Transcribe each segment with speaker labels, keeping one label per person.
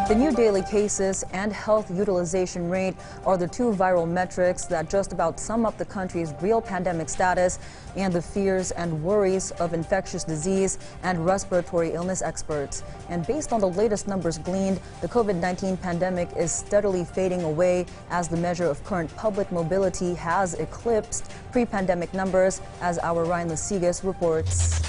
Speaker 1: The new daily cases and health utilization rate are the two viral metrics that just about sum up the country's real pandemic status and the fears and worries of infectious disease and respiratory illness experts. And based on the latest numbers gleaned, the COVID-19 pandemic is steadily fading away as the measure of current public mobility has eclipsed pre-pandemic numbers, as our Ryan Lasigas reports.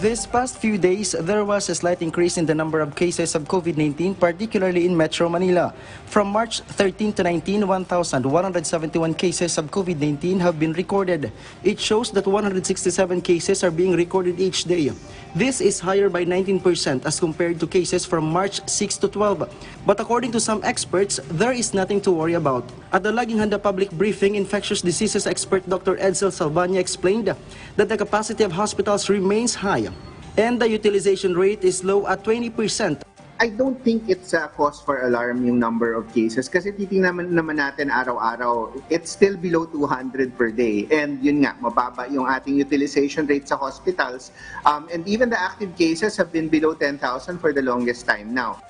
Speaker 2: This past few days, there was a slight increase in the number of cases of COVID-19, particularly in Metro Manila. From March 13 to 19, 1,171 cases of COVID-19 have been recorded. It shows that 167 cases are being recorded each day. This is higher by 19% as compared to cases from March 6 to 12. But according to some experts, there is nothing to worry about. At the Laging Handa public briefing, infectious diseases expert Dr. Edsel Salvania explained that the capacity of hospitals remains high and the utilization rate is low at 20%.
Speaker 3: I don't think it's a cause for alarm yung number of cases kasi titingnan naman natin araw-araw, it's still below 200 per day. And yun nga, mababa yung ating utilization rate sa hospitals. And even the active cases have been below 10,000 for the longest time now.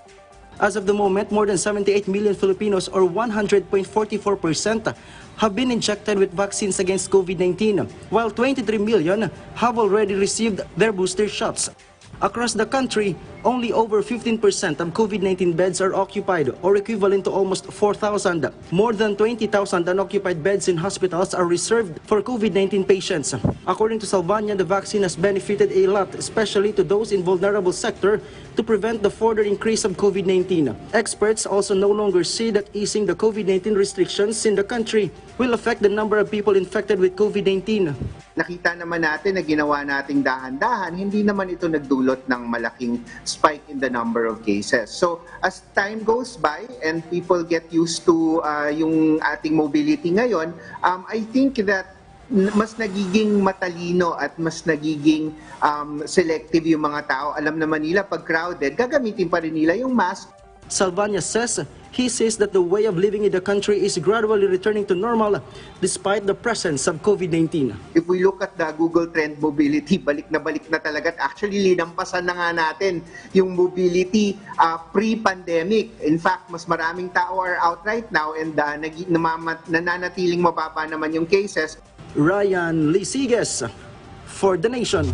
Speaker 2: As of the moment, more than 78 million Filipinos, or 100.44%, have been injected with vaccines against COVID-19, while 23 million have already received their booster shots. Across the country, only over 15% of COVID-19 beds are occupied, or equivalent to almost 4,000. More than 20,000 unoccupied beds in hospitals are reserved for COVID-19 patients. According to Salvania, the vaccine has benefited a lot, especially to those in vulnerable sector, to prevent the further increase of COVID-19. Experts also no longer see that easing the COVID-19 restrictions in the country will affect the number of people infected with COVID-19.
Speaker 3: Nakita naman natin na ginawa nating dahan-dahan, hindi naman ito nagdulot ng malaking spike in the number of cases. So as time goes by and people get used to yung ating mobility ngayon, I think that mas nagiging matalino at mas nagiging selective yung mga tao. Alam naman nila pag crowded, gagamitin pa rin nila yung mask.
Speaker 2: Salvania says he sees that the way of living in the country is gradually returning to normal despite the presence of COVID-19.
Speaker 3: If we look at the Google Trend mobility, balik na talaga. At actually, linampasan na nga natin yung mobility pre-pandemic. In fact, mas maraming tao are out right now and nananatiling mababa naman yung cases.
Speaker 2: Ryan Lasigas for The Nation.